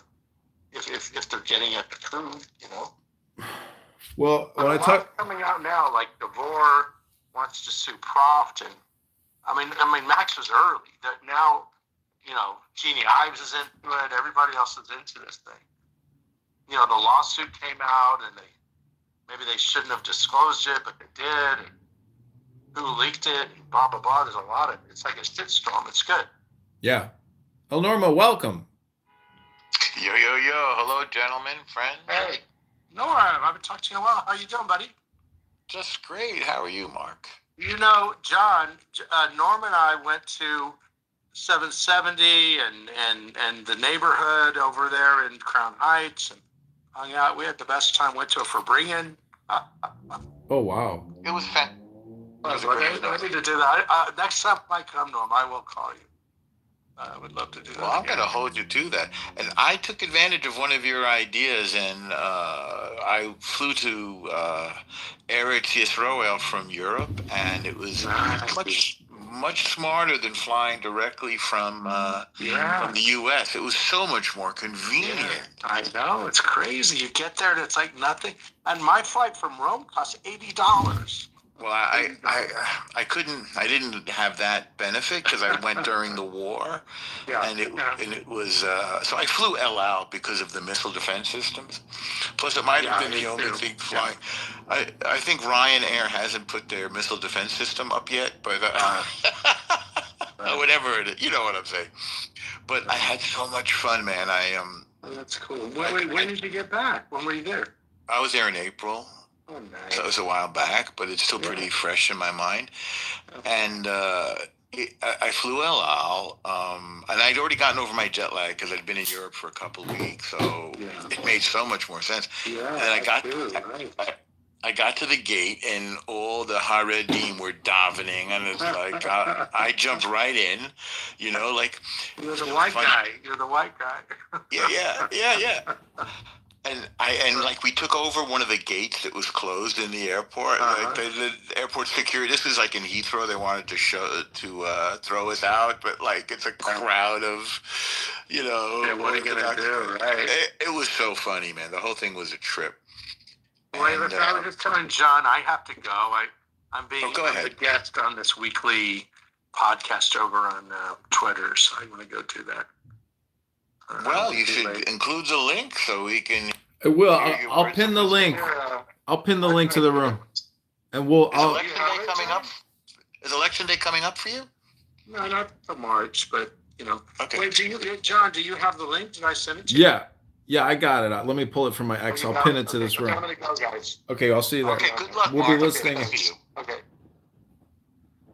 if they're getting at the truth, you know. Well, when I talk coming out now, like DeVore wants to sue Proft, and I mean Max was early. That now, you know, Jeannie Ives is into it. Everybody else is into this thing. You know, the lawsuit came out, and maybe they shouldn't have disclosed it, but they did. And who leaked it? And blah blah blah. There's a lot of. It's like a shitstorm. It's good. Yeah. El Norma, welcome. Yo, yo, yo. Hello, gentlemen, friends. Hey, Nora, I haven't talked to you in a while. How you doing, buddy? Just great. How are you, Mark? You know, John, Norm and I went to 770 and the neighborhood over there in Crown Heights and hung out. We had the best time. Went to a Febrinian. Oh, wow. It was fun. I need to do that. Next time I come, Norm, I will call you. I would love to do that. Well, I'm going to hold you to that. And I took advantage of one of your ideas, and I flew to Eretz Yisroel from Europe, and it was much smarter than flying directly from the U.S. It was so much more convenient. Yeah, I know. It's crazy. You get there, and it's like nothing. And my flight from Rome cost $80. Well, I didn't have that benefit because I went during the war, and it was so I flew El Al because of the missile defense systems. Plus, it might have been the only thing flying. I think Ryanair hasn't put their missile defense system up yet, but whatever it is, you know what I'm saying. But I had so much fun, man. That's cool. When did you get back? When were you there? I was there in April. Oh, nice. So it was a while back, but it's still pretty fresh in my mind. And I flew El Al, and I'd already gotten over my jet lag because I'd been in Europe for a couple of weeks, so it made so much more sense. Yeah, and I got to the gate, and all the Haredim were davening, and it's like I jumped right in, you know, like you're the white guy. You're the white guy. Yeah. And like we took over one of the gates that was closed in the airport. Like the airport security. This is like in Heathrow. They wanted to throw us out, but like it's a crowd of, you know. Yeah, what are you gonna do, right? It was so funny, man. The whole thing was a trip. Wait, listen, I was just telling John I have to go. I'm being a guest on this weekly podcast over on Twitter, so I'm going to go do that. Well, you should include the link so we can. I will. I'll pin the link. I'll pin the link to the room, and we'll. Is election day coming up for you? No, not for March, but you know. Okay. Wait, John, do you have the link? Did I send it to you? Yeah, I got it. Let me pull it from my X. I'll pin it to this room. I'm gonna go, guys. Okay, I'll see you there. Okay, good luck. We'll Mark. be listening. Okay.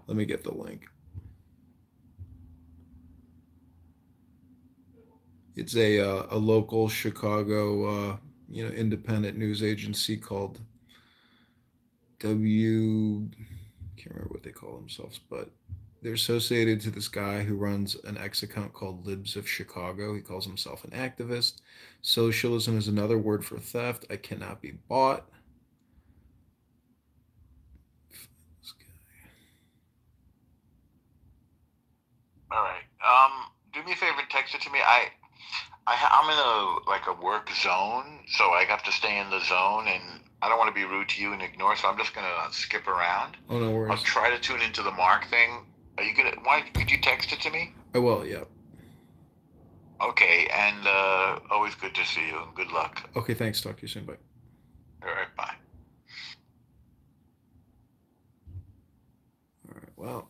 Let me get the link. It's a local Chicago independent news agency called W. Can't remember what they call themselves, but they're associated to this guy who runs an X account called Libs of Chicago. He calls himself an activist. Socialism is another word for theft. I cannot be bought. All right. Do me a favor and text it to me. I'm in a work zone, so I have to stay in the zone, and I don't want to be rude to you and ignore. So I'm just gonna skip around. Oh, no worries. I'll try to tune into the Mark thing. Are you gonna? Why could you text it to me? I will. Yeah. Okay, and always good to see you. And good luck. Okay. Thanks. Talk to you soon. Bye. All right. Bye. All right. Well.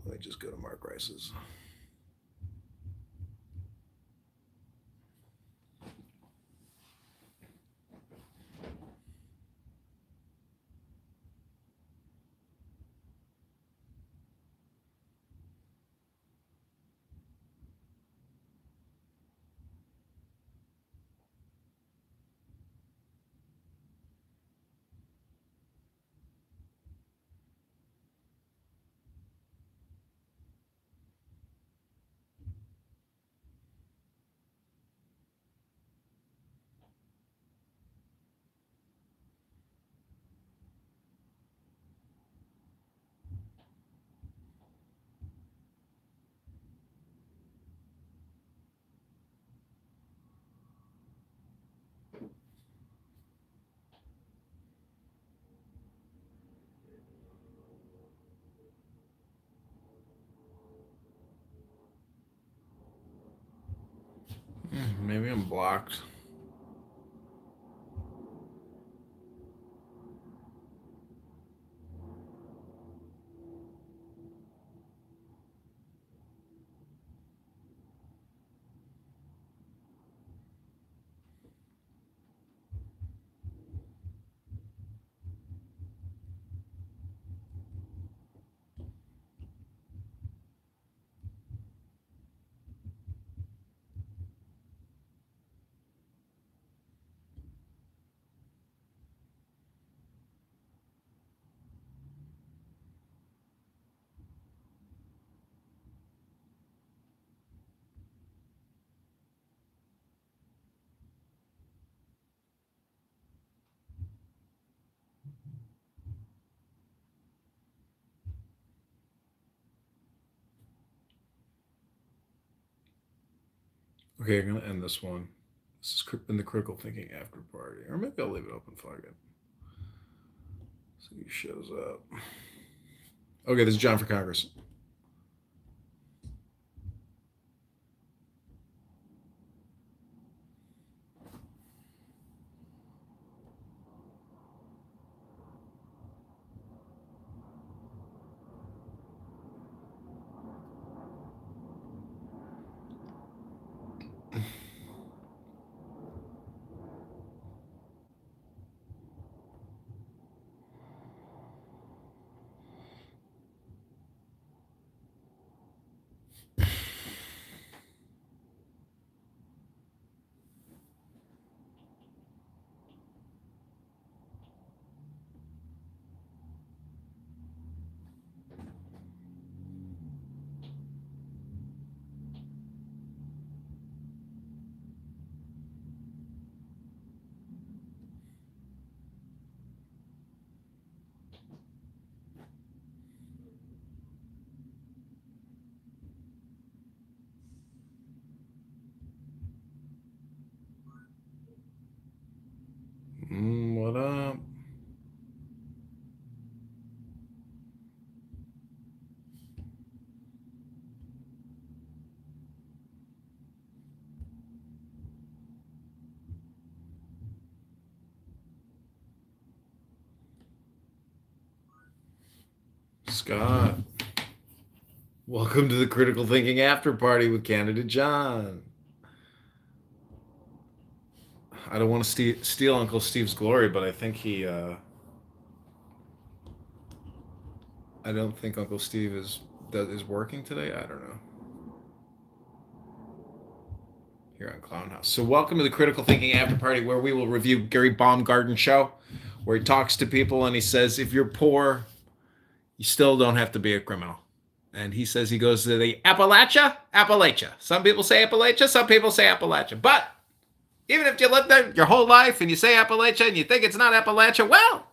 Let me just go to Mark Rice's. Maybe I'm blocked. Okay, I'm gonna end this one. This has been the Critical Thinking After Party, or maybe I'll leave it open for it. See who shows up. Okay, this is John for Congress. What up? Scott. Welcome to the Critical Thinking After Party with Candidate John. I don't want to steal Uncle Steve's glory, but I think I don't think Uncle Steve is working today. I don't know. Here on Clown House. So welcome to the Critical Thinking After Party, where we will review Gary Baumgarten's show, where he talks to people and he says, if you're poor, you still don't have to be a criminal. And he says he goes to the Appalachia. Some people say Appalachia, some people say Appalachia. But even if you lived there your whole life and you say Appalachia and you think it's not Appalachia, well,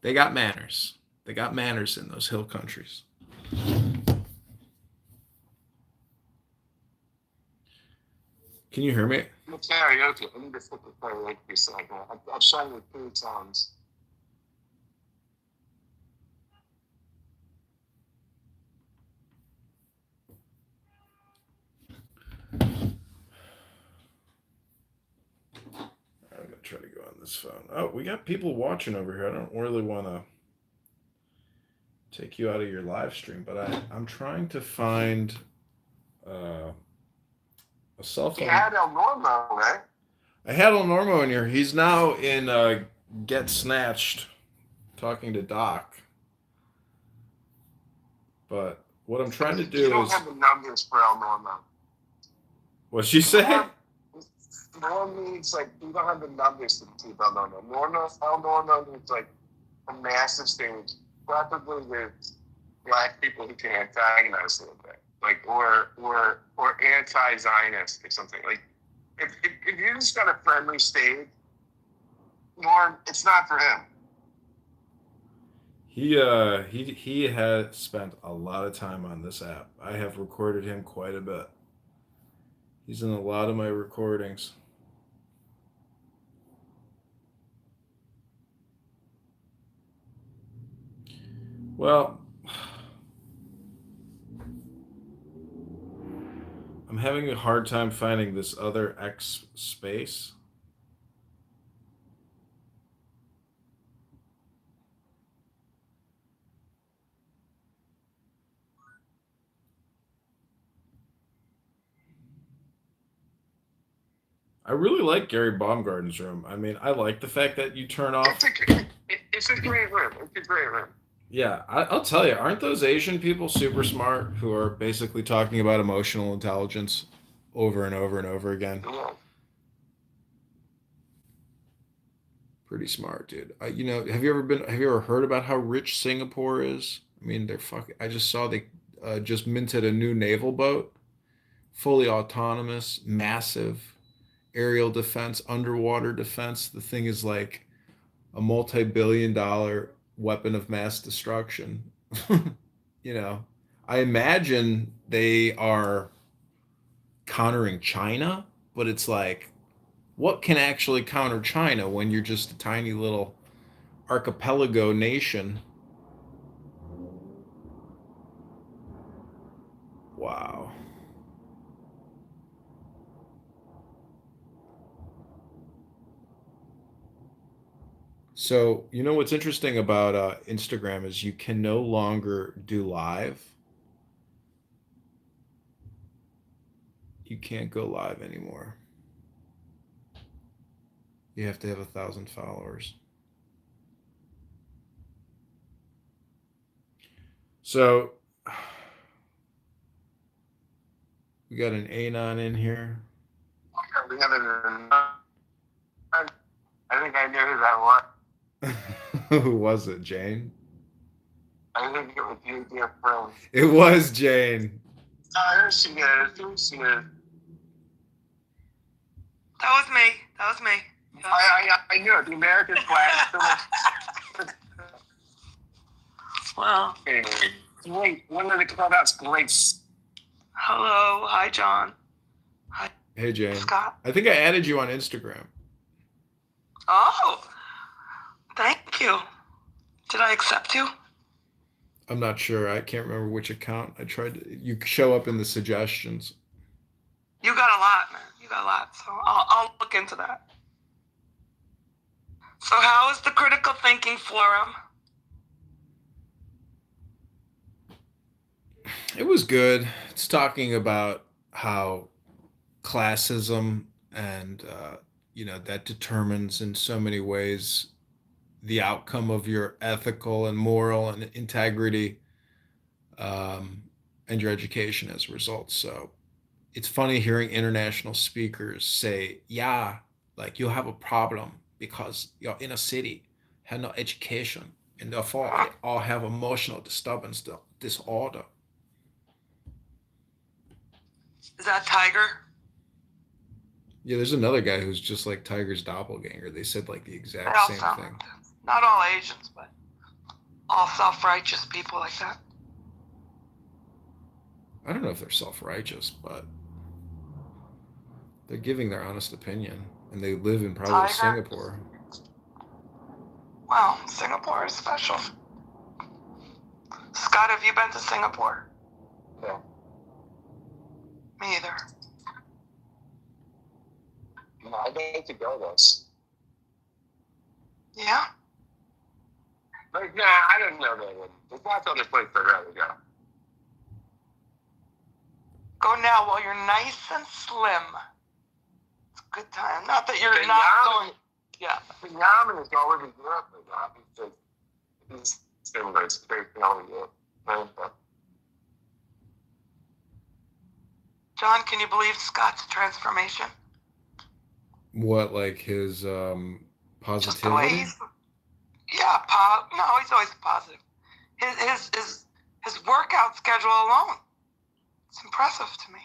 they got manners. They got manners in those hill countries. Can you hear me? It's karaoke. I need to flip the karaoke song. I've sung with 2 songs. I'm going to try to go on this phone. Oh, we got people watching over here. I don't really want to take you out of your live stream, but I'm trying to find a cell phone. You had El Normo, right? I had El Normo in here. He's now in Get Snatched talking to Doc. But what I'm trying to do is... You don't have the numbers for El Normo. What'd she say? Norm needs, like, you don't have the numbers to keep El Normo. El Normo needs, like, a massive stage, preferably with black people who can antagonize a little bit. Like, or anti-Zionist or something. Like, if you just got a friendly stage, Norm, it's not for him. He has spent a lot of time on this app. I have recorded him quite a bit. He's in a lot of my recordings. Well, I'm having a hard time finding this other X space. I really like Gary Baumgarten's room. I mean, I like the fact that you turn off. It's a great room. It's a great room. Yeah, I'll tell you, aren't those Asian people super smart who are basically talking about emotional intelligence over and over and over again? Yeah. Pretty smart, dude. You know, have you ever heard about how rich Singapore is? I mean, they're fucking. I just saw they just minted a new naval boat, fully autonomous, massive aerial defense, underwater defense. The thing is like a multi-billion-dollar weapon of mass destruction. You know, I imagine they are countering China, but it's like, what can actually counter China when you're just a tiny little archipelago nation? Wow. So, you know what's interesting about Instagram is you can no longer do live. You can't go live anymore. You have to have 1,000 followers. So, we got an Anon in here. We have I think I knew who that was. Who was it, Jane? I think it was you, dear friend. It was Jane. Oh, there she is. There she is. That was me. I knew it. The American flag. Well. Great. One of the clubhouse greats. Hello. Hi, John. Hi. Hey, Jane. Scott. I think I added you on Instagram. Oh. Thank you. Did I accept you? I'm not sure. I can't remember which account. I tried to. You show up in the suggestions. You got a lot, man. You got a lot. So I'll look into that. So how is the critical thinking forum? It was good. It's talking about how classism and that determines in so many ways the outcome of your ethical and moral and integrity, um, and your education as a result. So it's funny hearing international speakers say, yeah, like you have a problem because you're in a city, have no education, and therefore they all have emotional disturbance disorder. Is that Tiger? Yeah, there's another guy who's just like Tiger's doppelganger. They said like the They exact all same sound thing. like that. Not all Asians, but all self-righteous people like that. I don't know if they're self-righteous, but they're giving their honest opinion, and they live in probably Tiger? Singapore. Well, Singapore is special. Scott, have you been to Singapore? Yeah. Me either. No, I'd like to go once. Yeah? Like, nah, I don't know that one. There's lots of other places I'd rather go. Go now while you're nice and slim. It's a good time. Not that you're not going. Yeah. Yaman is already Europe. He's still very straight on Europe. John, can you believe Scott's transformation? What, like his positivity? Yeah, no, he's always positive. His workout schedule alone. It's impressive to me.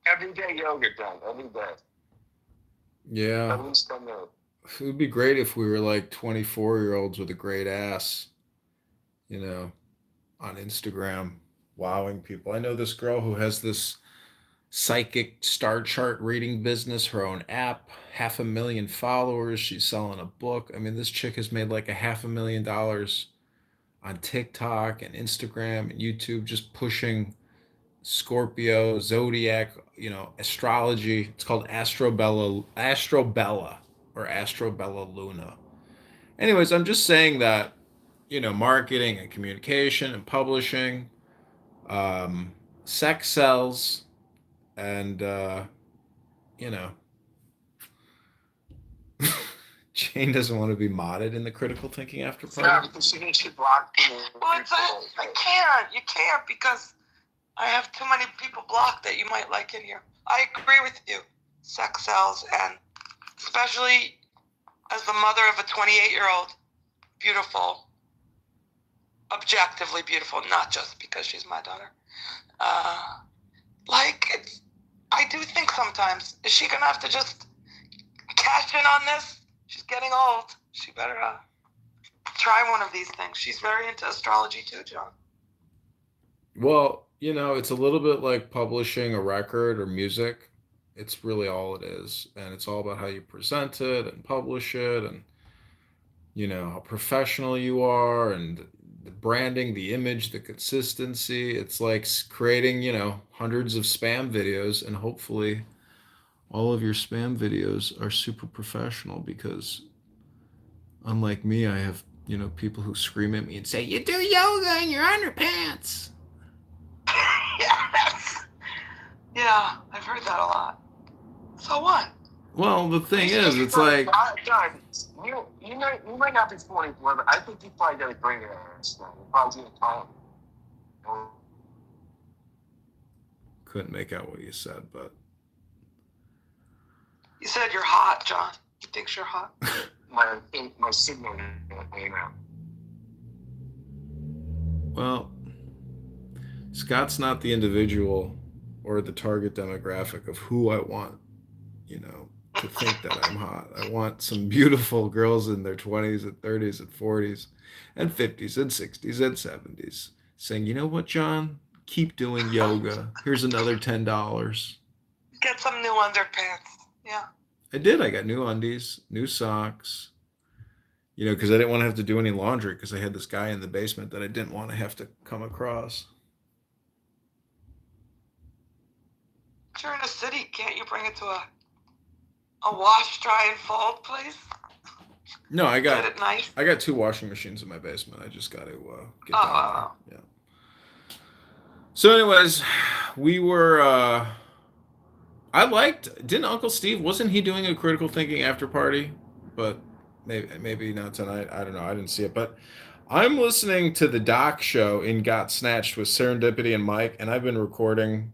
Everyday yoga, John. Every day. Yeah. At least I know. It would be great if we were like 24-year-olds with a great ass, on Instagram, wowing people. I know this girl who has this psychic star chart reading business, her own app, 500,000 followers. She's selling a book. I mean, this chick has made like $500,000 on TikTok and Instagram and YouTube, just pushing Scorpio, zodiac, astrology. It's called Astrobella or Astrobella Luna. Anyways, I'm just saying that, marketing and communication and publishing, sex sells, and Jane doesn't want to be modded in the critical thinking after party. Yeah, because she thinks she blocked me. Well, I can't. You can't because I have too many people blocked that you might like in here. I agree with you. Sex sells, and especially as the mother of a 28-year-old, beautiful, objectively beautiful, not just because she's my daughter. I do think sometimes, is she going to have to just cash in on this? She's getting old. She better try one of these things. She's very into astrology too, John. Well, it's a little bit like publishing a record or music. It's really all it is. And it's all about how you present it and publish it and, how professional you are and the branding, the image, the consistency. It's like creating, hundreds of spam videos, and hopefully all of your spam videos are super professional because unlike me, I have, people who scream at me and say, you do yoga in your underpants. Yes. Yeah, I've heard that a lot. So what? Well, the thing is, it's like... John, you might not be 44, but I think you probably got a great ass. You probably get a time. Couldn't make out what you said, but... You said you're hot, John. He thinks you're hot. my signal came out. Well, Scott's not the individual or the target demographic of who I want, to think that I'm hot. I want some beautiful girls in their 20s and 30s and 40s and 50s and 60s and 70s saying, you know what, John? Keep doing yoga. Here's another $10. Get some new underpants. Yeah. I did. I got new undies, new socks, because I didn't want to have to do any laundry because I had this guy in the basement that I didn't want to have to come across. If you're in a city, can't you bring it to a wash, dry, and fold place? No, I got Get it nice. I got 2 washing machines in my basement. I just got to get down there. Yeah. So, anyways, we were. Didn't Uncle Steve, wasn't he doing a critical thinking after party? But maybe not tonight. I don't know. I didn't see it. But I'm listening to the Doc show in Got Snatched with Serendipity and Mike, and I've been recording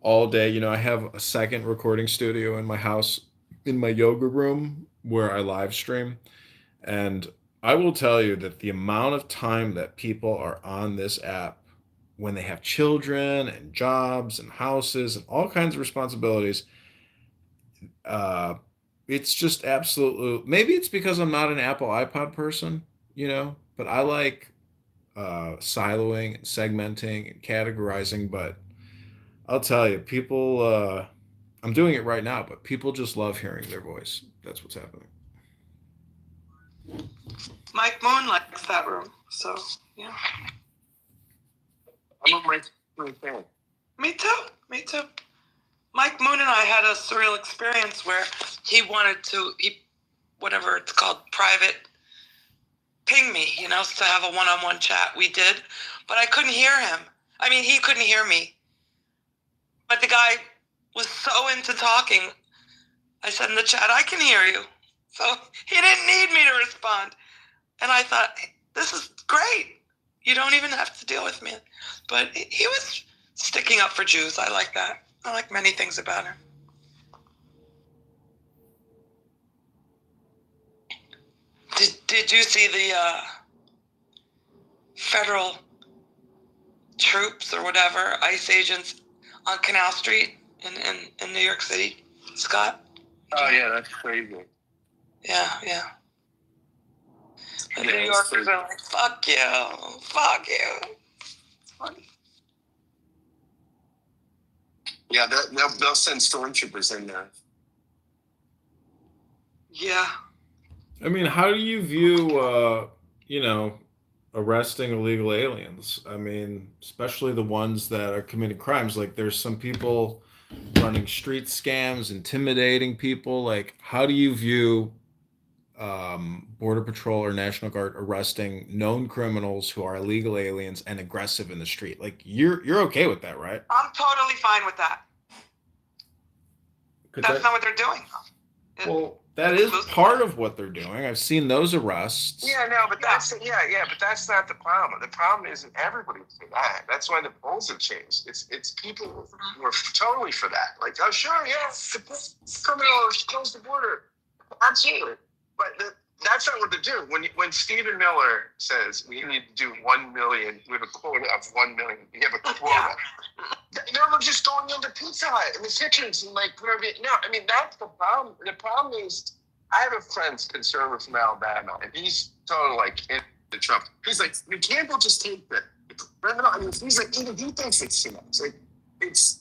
all day. You know, I have a second recording studio in my house, in my yoga room where I live stream. And I will tell you that the amount of time that people are on this app when they have children and jobs and houses and all kinds of responsibilities, it's just absolutely, maybe it's because I'm not an Apple iPod person, you know, but I like siloing and segmenting and categorizing. But I'll tell you, people, I'm doing it right now, but people just love hearing their voice. That's what's happening. Mike Moon likes that room, so yeah. I'm a Mike Moon fan. Me too. Mike Moon and I had a surreal experience where he wanted to, whatever it's called, private ping me, you know, to have a one-on-one chat. We did, but I couldn't hear him. I mean, he couldn't hear me. But the guy was so into talking. I said in the chat, I can hear you. So he didn't need me to respond. And I thought, this is great. You don't even have to deal with me. But he was sticking up for Jews. I like that. I like many things about him. Did you see the federal troops or whatever, ICE agents on Canal Street in New York City, Scott? Oh, yeah, that's crazy. Yeah. The New Yorkers are like, fuck you. It's funny. Yeah, they'll send stormtroopers in there. Yeah. I mean, how do you view, arresting illegal aliens? I mean, especially the ones that are committing crimes. Like, there's some people running street scams, intimidating people. Like, how do you view Border Patrol or National Guard arresting known criminals who are illegal aliens and aggressive in the street? Like, you're okay with that, right? I'm totally fine with that. That's not what they're doing. Well, that is part of what they're doing. I've seen those arrests. Yeah, no, but that's but that's not the problem. The problem isn't everybody for that. That's why the polls have changed. It's people who are totally for that. Like, oh sure, yeah, criminals close the border. Absolutely. But that's not what they do. When Stephen Miller says we need to do 1 million, we have a quota of 1 million. We have a quota. They're just going into Pizza Hut and the kitchens and like whatever. No, I mean that's the problem. The problem is I have a friend conservative from Alabama, and he's totally like into Trump. He's like, we can't just take the criminal. I mean, he's like, even he thinks it's too much. Like, it's